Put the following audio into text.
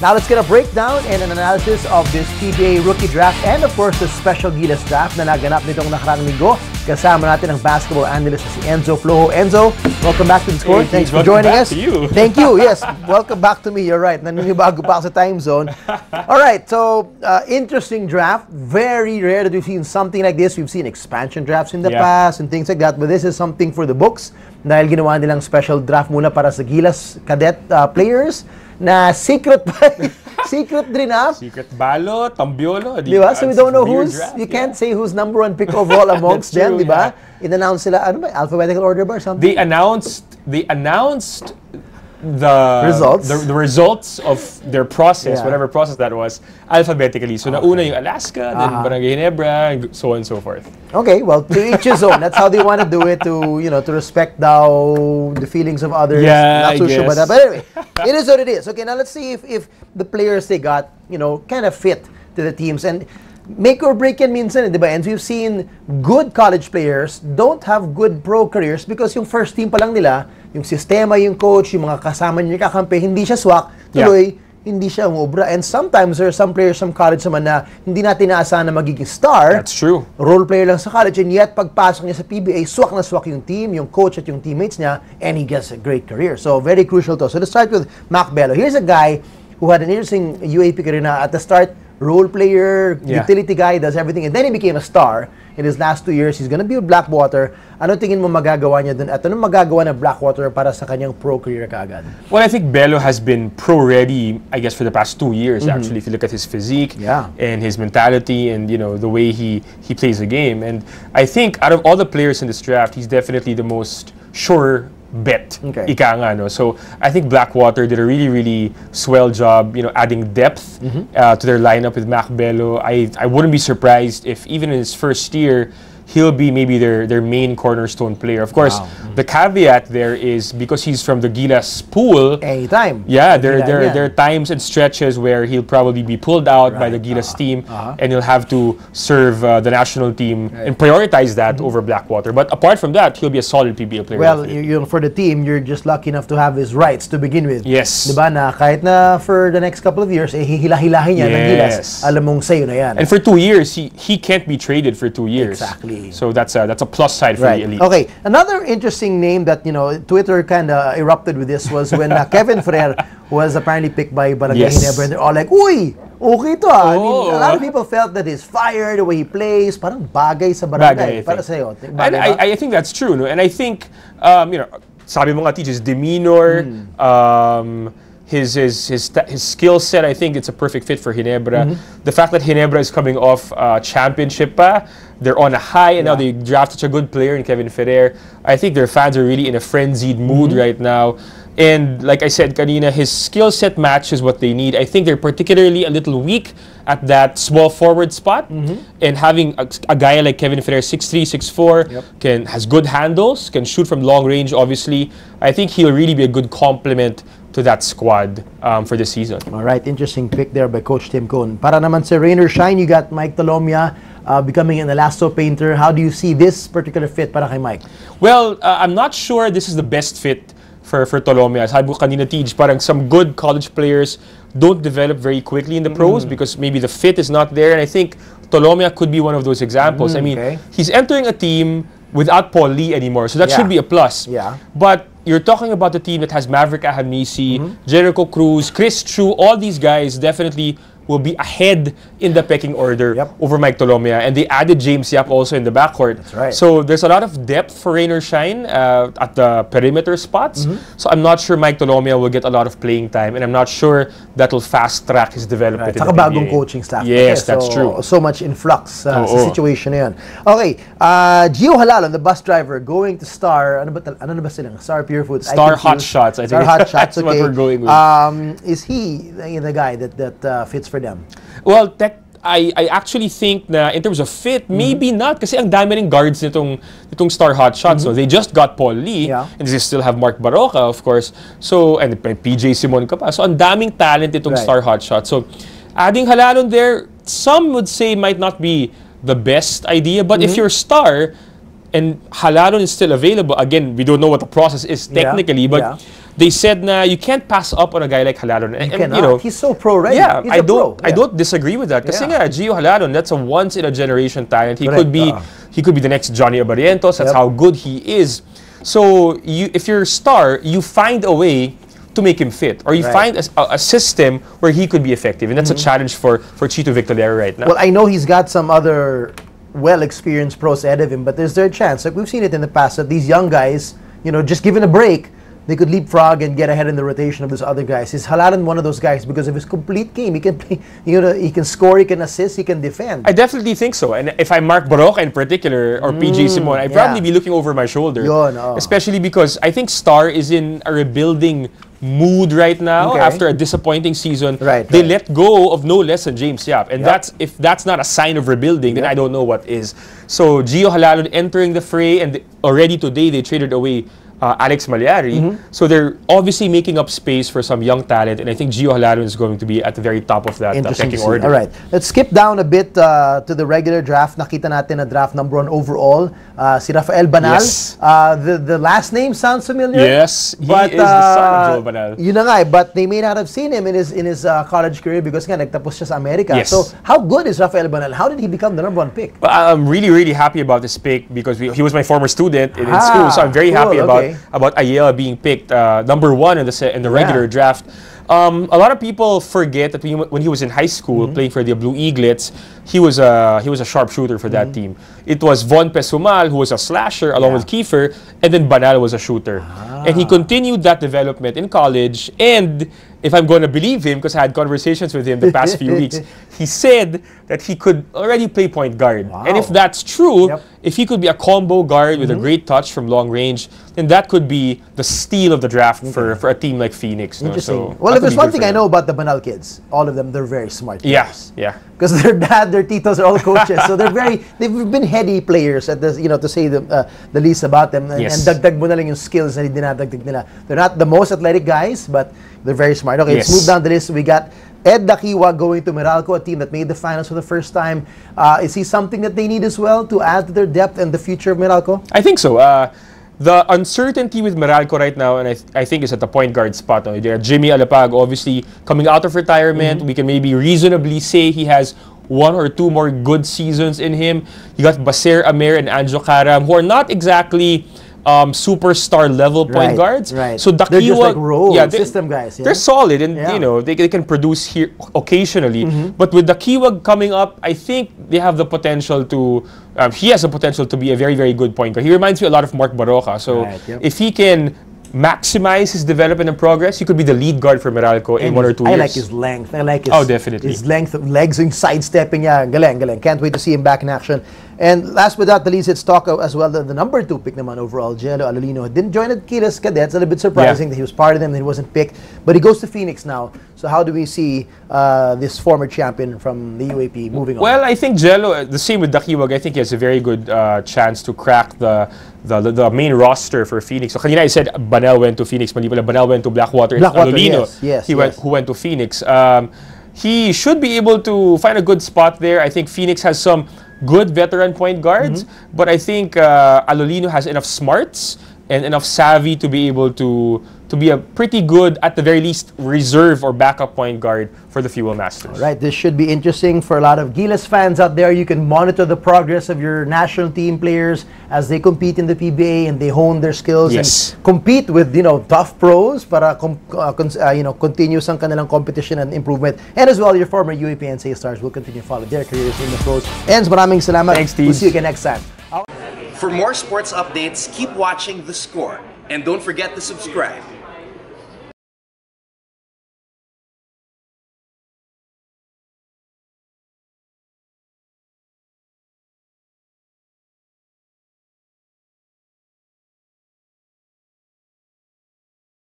Now let's get a breakdown and an analysis of this PBA Rookie Draft and of course the special Gilas Draft na naganap nitong nakarang linggo. Kasama natin ang basketball analyst si Enzo Flojo. Enzo, welcome back to the score. Hey, thanks for joining us. You. Thank you. Yes, welcome back to me. You're right. Naninibago pa ako sa time zone. All right, so interesting draft. Very rare that we've seen something like this. We've seen expansion drafts in the past and things like that, but this is something for the books dahil ginawa nilang special draft muna para sa Gilas cadet players na secret secret draft. Secret balot, tambiolo. Diba? So we don't know who's, you can't say who's number one pick overall amongst them, diba? In-announce sila, ano ba, alphabetical order ba or something? They announced the results of their process, whatever process that was, alphabetically. So nauna yung Alaska, then Barangay Ginebra, and so on and so forth. Okay, well, to each his own. That's how they want to do it, to, you know, to respect the feelings of others. Yeah, Not so sure about that. But anyway, it is what it is. Okay, now let's see if the players they got, you know, kind of fit to the teams. And make or break yan minsan, di ba? And we've seen good college players don't have good pro careers because yung first team pa lang nila, yung sistema, yung coach, yung mga kasama niya kakampi, hindi siya swak, tuloy, hindi siya umubra. And sometimes there are some players from college naman na hindi natin naasahan na magiging star. That's true. Role player lang sa college, and yet pagpasok niya sa PBA, swak na swak yung team, yung coach at yung teammates niya, and he gets a great career. So very crucial to. So let's start with Mac Bello. Here's a guy who had an interesting UAP career na at the start, role player, utility guy, does everything, and then he became a star. In his last 2 years, he's gonna be with Blackwater. Ano tingin mo magagawa niya dun? At anong magagawa ng Blackwater para sa kanyang pro career kaagad? Well, I think Bello has been pro-ready, I guess, for the past 2 years, actually, if you look at his physique and his mentality and, you know, the way he plays the game. And I think out of all the players in this draft, he's definitely the most sure bet. Ika nga, no? So I think Blackwater did a really, really swell job, you know, adding depth to their lineup with Mac Bello. I wouldn't be surprised if even in his first year, he'll be maybe their main cornerstone player. Of course, the caveat there is because he's from the Gilas pool. Anytime. Yeah, there are times and stretches where he'll probably be pulled out by the Gilas team, and he'll have to serve the national team and prioritize that over Blackwater. But apart from that, he'll be a solid PBA player. Well, for the team, you're just lucky enough to have his rights to begin with. Yes. Diba na kahit na for the next couple of years, hihila-hilahin niya ng Gilas. Alam mong sa'yo na yan. And for 2 years, he can't be traded for 2 years. Exactly. So that's a plus side for the elite. Okay, another interesting name that, you know, Twitter kind of erupted with this was when Kevin Ferrara was apparently picked by Barangay Ginebra, and they're all like, "Uy, okay to ah." I mean, a lot of people felt that his fire, the way he plays, parang bagay sa Barangay. Para sa'yo. And I think that's true, no? And I think, you know, sabi mo nga, his demeanor, his skill set, I think it's a perfect fit for Ginebra. The fact that Ginebra is coming off championship pa, they're on a high, and now they draft such a good player in Kevin Ferrer. I think their fans are really in a frenzied mood right now. And like I said kanina, his skill set matches what they need. I think they're particularly a little weak at that small forward spot. And having a guy like Kevin Ferrer, 6'3", 6'4", has good handles, can shoot from long range, obviously. I think he'll really be a good complement to that squad for this season. All right, interesting pick there by Coach Tim Cohn. Para naman sa Rain or Shine, you got Mike Tolomia becoming an elasto painter. How do you see this particular fit para kay Mike? Well, I'm not sure this is the best fit for Tolomia. Sabi ko kanina, Tej, parang some good college players don't develop very quickly in the pros because maybe the fit is not there. And I think Tolomia could be one of those examples. I mean, he's entering a team without Paul Lee anymore, so that should be a plus. But you're talking about the team that has Maverick Ahanisi, Jericho Cruz, Chris Chu, all these guys definitely will be ahead in the pecking order over Mike Tolomia. And they added James Yap also in the backcourt. That's right. So there's a lot of depth for Rain or Shine at the perimeter spots. So I'm not sure Mike Tolomia will get a lot, of playing time, and I'm not sure that will fast track his development in the PBA. Bagong coaching staff. Yes, that's true. So much influx sa situation na yan. Okay, Gio Halal, the bus driver, going to Star. Ano ba silang? Star Pure Foods. Star Hot Shots, I think. Star Hot Shots, that's what we're going with. Is he the guy that fits for them? Well, I actually think na in terms of fit, maybe not. Kasi ang dami ring guards nitong Star Hot Shots. So they just got Paul Lee, and they still have Mark Baroka, of course. So, and PJ Simon ka pa. So, ang daming talent itong Star Hot Shots. So, adding Halalon there, some would say might not be the best idea. But if you're Star, and Halalon is still available, again, we don't know what the process is technically, but they said na you can't pass up on a guy like Halalon. And, You know, he's so pro-ready. Yeah, he's I don't disagree with that. Kasi nga, Gio Halalon, that's a once-in-a-generation talent. He could be the next Johnny Abarientos. That's how good he is. So, if you're a star, you find a way to make him fit, or you find a system where he could be effective, and that's a challenge for Chito Victorero right now. Well, I know he's got some other well-experienced pros ahead of him, but there's their chance. Like we've seen it in the past, that these young guys, you know, just given a break, they could leapfrog and get ahead in the rotation of those other guys. Is Halalon one of those guys because of his complete game? He can play, you know, he can score, he can assist, he can defend. I definitely think so. And if I'm Mark Baroka in particular, or PJ Simon, I'd probably be looking over my shoulder. Especially because I think Star is in a rebuilding mood right now after a disappointing season. They let go of no less than James Yap. And if that's not a sign of rebuilding, then I don't know what is. So Gio Halalon entering the fray, and already today they traded away Alex Maliari. So they're obviously making up space for some young talent, and I think Gio Halalon is going to be at the very top of that pecking order. All right, let's skip down a bit to the regular draft. Nakita natin na draft #1 overall, si Rafael Bernal. The last name sounds familiar. Yes, he is the son of Joel Bernal. Yun na nga, but they may not have seen him in his college career because nga nagtapos siya sa America. So how good is Rafael Bernal? How did he become the #1 pick? Well, I'm really happy about this pick because he was my former student in school, so I'm very happy about Ayala being picked #1 in the regular draft. A lot of people forget that when he was in high school playing for the Blue Eaglets, he was a sharpshooter for that team. It was Von Pesumal who was a slasher along with Kiefer, and then Banal was a shooter. And he continued that development in college, and if I'm going to believe him, because I had conversations with him the past few weeks, he said that he could already play point guard. And if that's true, if he could be a combo guard with a great touch from long range, then that could be the steal of the draft for a team like Phoenix. Interesting. So well, if there's one thing I know about the Bernal kids, all of them, they're very smart players. Because their dad, their titos are all coaches, so they've been heady players at this, you know, to say the least about them. And dagdag mo na lang yung skills na dinadagdag nila. They're not the most athletic guys, but they're very smart. Okay, let's move down the list. We got Ed Dakiwa going to Meralco, a team that made the finals for the first time. Is he something that they need as well to add to their depth and the future of Meralco? I think so. The uncertainty with Meralco right now, and I think is at the point guard spot. Jimmy Alapag, obviously coming out of retirement. We can maybe reasonably say he has 1 or 2 more good seasons in him. You got Baser Amer and Anjo Karam, who are not exactly superstar level point guards. So Dakiwa, they're just like role system guys. They're solid, and you know they can produce here occasionally. But with Dakiwa coming up, I think they have the potential to. He has the potential to be a very good point guard. He reminds me a lot of Mark Baroka. So if he can maximize his development and progress, he could be the lead guard for Meralco in 1 or 2 years. I like his length. I like his length of legs and sidestepping. Galing. Can't wait to see him back in action. And last but not the least, let's talk as well the #2 pick naman overall, Jello Alolino. Didn't join the Kilas Cadets. A little bit surprising that he was part of them and he wasn't picked. But he goes to Phoenix now. So how do we see this former champion from the UAP moving on? Well, I think Jello, the same with Dakiwag, I think he has a very good chance to crack the main roster for Phoenix. So kanina I said Banal went to Phoenix, Banal went to Blackwater. Alolino, who went to Phoenix. He should be able to find a good spot there. I think Phoenix has some good veteran point guards, but I think Alolino has enough smarts and enough savvy to be able to be a pretty good, at the very least, reserve or backup point guard for the Fuel Masters. All right, this should be interesting for a lot of Gilas fans out there. You can monitor the progress of your national team players as they compete in the PBA and they hone their skills and compete with, you know, tough pros para you know, continuous ang kanilang competition and improvement. And as well, your former UAP and NCAA stars will continue to follow their careers in the pros. Enz, maraming salamat. Thanks, Steve. We'll see you again next time. For more sports updates, keep watching The Score. And don't forget to subscribe.